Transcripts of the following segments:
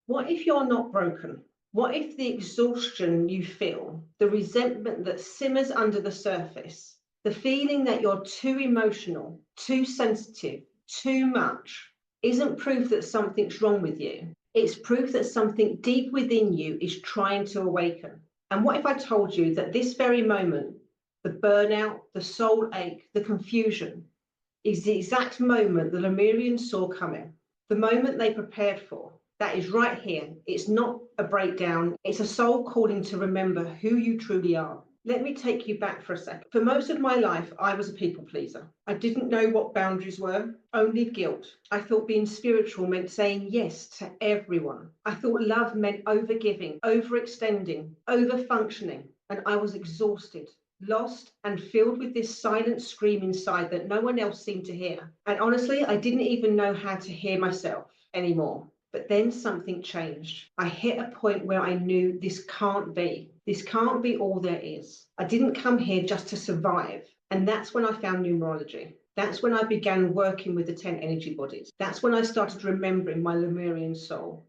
What if you're not broken? What if the exhaustion you feel, the resentment that simmers under the surface, the feeling that you're too emotional, too sensitive, too much, isn't proof that something's wrong with you? It's proof that something deep within you is trying to awaken. And what if I told you that this very moment, the burnout, the soul ache, the confusion, is the exact moment the Lemurians saw coming, the moment they prepared for? That is right here. It's not a breakdown. It's a soul calling to remember who you truly are. Let me take you back for a second. For most of my life, I was a people pleaser. I didn't know what boundaries were, only guilt. I thought being spiritual meant saying yes to everyone. I thought love meant overgiving, overextending, overfunctioning, and I was exhausted, lost, and filled with this silent scream inside that no one else seemed to hear. And honestly, I didn't even know how to hear myself anymore. But then something changed. I hit a point where I knew this can't be. This can't be all there is. I didn't come here just to survive. And that's when I found numerology. That's when I began working with the 10 energy bodies. That's when I started remembering my Lemurian soul.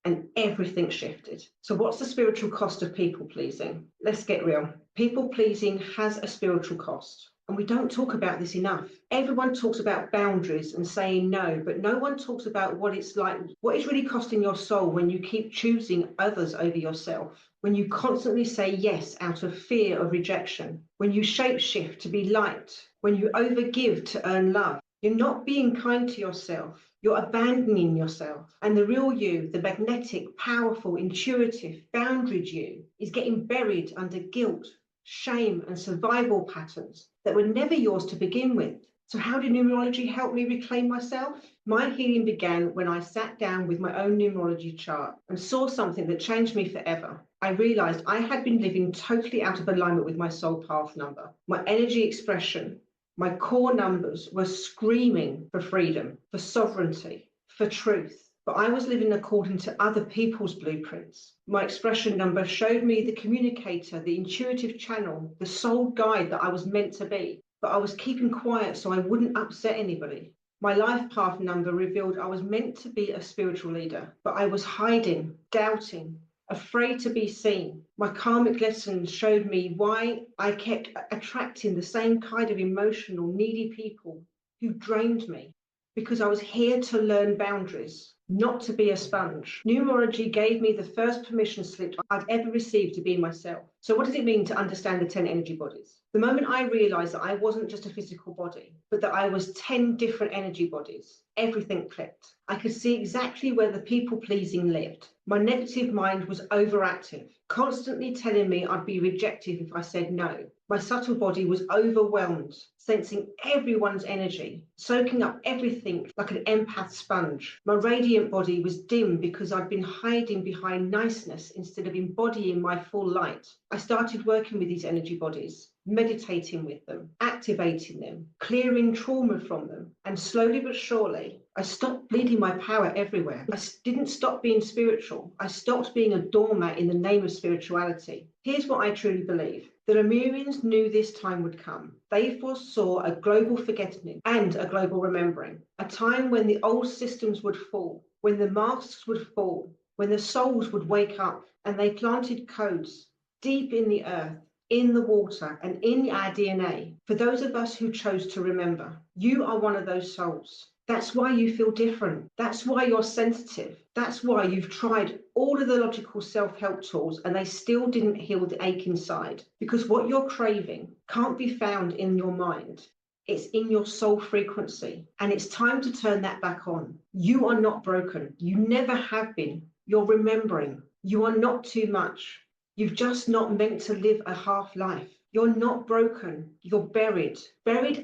And everything shifted. So what's the spiritual cost of people pleasing? Let's get real. People pleasing has a spiritual cost. And we don't talk about this enough. Everyone talks about boundaries and saying no, but no one talks about what it's like, what is really costing your soul when you keep choosing others over yourself, when you constantly say yes out of fear of rejection, when you shapeshift to be liked, when you overgive to earn love. You're not being kind to yourself. You're abandoning yourself. And the real you, the magnetic, powerful, intuitive, boundaried you, is getting buried under guilt, shame, and survival patterns that were never yours to begin with. So how did numerology help me reclaim myself? My healing began when I sat down with my own numerology chart and saw something that changed me forever. I realized I had been living totally out of alignment with my soul path number. My energy expression, my core numbers were screaming for freedom, for sovereignty, for truth. But I was living according to other people's blueprints. My expression number showed me the communicator, the intuitive channel, the soul guide that I was meant to be. But I was keeping quiet so I wouldn't upset anybody. My life path number revealed I was meant to be a spiritual leader, but I was hiding, doubting, afraid to be seen. My karmic lessons showed me why I kept attracting the same kind of emotional, needy people who drained me, because I was here to learn boundaries, not to be a sponge. Numerology gave me the first permission slip I'd ever received to be myself. So what does it mean to understand the 10 energy bodies? The moment I realized that I wasn't just a physical body, but that I was 10 different energy bodies, everything clicked. I could see exactly where the people-pleasing lived. My negative mind was overactive, constantly telling me I'd be rejected if I said no. My subtle body was overwhelmed, sensing everyone's energy, soaking up everything like an empath sponge. My radiant body was dim because I'd been hiding behind niceness instead of embodying my full light. I started working with these energy bodies, meditating with them, activating them, clearing trauma from them. And slowly but surely, I stopped bleeding my power everywhere. I didn't stop being spiritual. I stopped being a doormat in the name of spirituality. Here's what I truly believe. The Lemurians knew this time would come. They foresaw a global forgetting and a global remembering, a time when the old systems would fall, when the masks would fall, when the souls would wake up, and they planted codes deep in the earth, in the water, and in our DNA. For those of us who chose to remember, you are one of those souls. That's why you feel different. That's why you're sensitive. That's why you've tried all of the logical self-help tools and they still didn't heal the ache inside. Because what you're craving can't be found in your mind. It's in your soul frequency. And it's time to turn that back on. You are not broken. You never have been. You're remembering. You are not too much. You've just not meant to live a half life. You're not broken. You're buried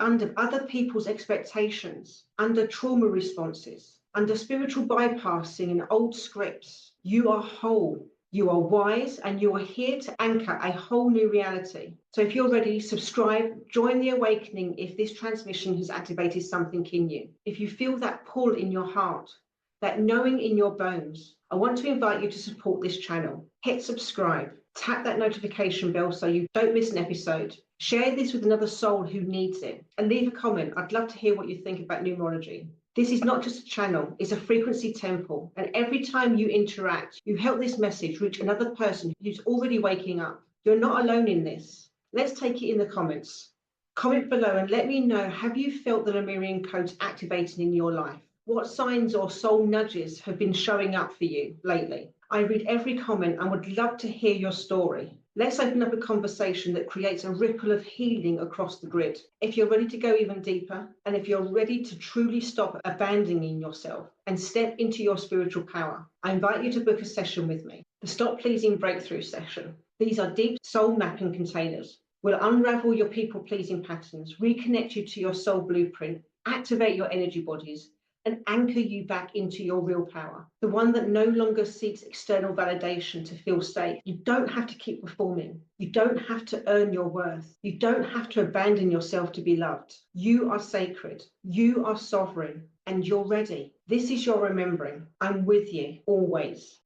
under other people's expectations, under trauma responses, under spiritual bypassing and old scripts. You are whole. You are wise, and you are here to anchor a whole new reality. So if you're ready, subscribe, join the awakening if this transmission has activated something in you. If you feel that pull in your heart, that knowing in your bones, I want to invite you to support this channel. Hit subscribe, tap that notification bell so you don't miss an episode. Share this with another soul who needs it, and leave a comment. I'd love to hear what you think about numerology. This is not just a channel, it's a frequency temple. And every time you interact, you help this message reach another person who's already waking up. You're not alone in this. Let's take it in the comments. Comment below and let me know, have you felt the Lemurian codes activating in your life? What signs or soul nudges have been showing up for you lately? I read every comment and would love to hear your story. Let's open up a conversation that creates a ripple of healing across the grid. If you're ready to go even deeper, and if you're ready to truly stop abandoning yourself and step into your spiritual power, I invite you to book a session with me, the Stop Pleasing Breakthrough session. These are deep soul mapping containers. We'll unravel your people-pleasing patterns, reconnect you to your soul blueprint, activate your energy bodies, and anchor you back into your real power, the one that no longer seeks external validation to feel safe. You don't have to keep performing. You don't have to earn your worth. You don't have to abandon yourself to be loved. You are sacred. You are sovereign, and you're ready. This is your remembering. I'm with you always.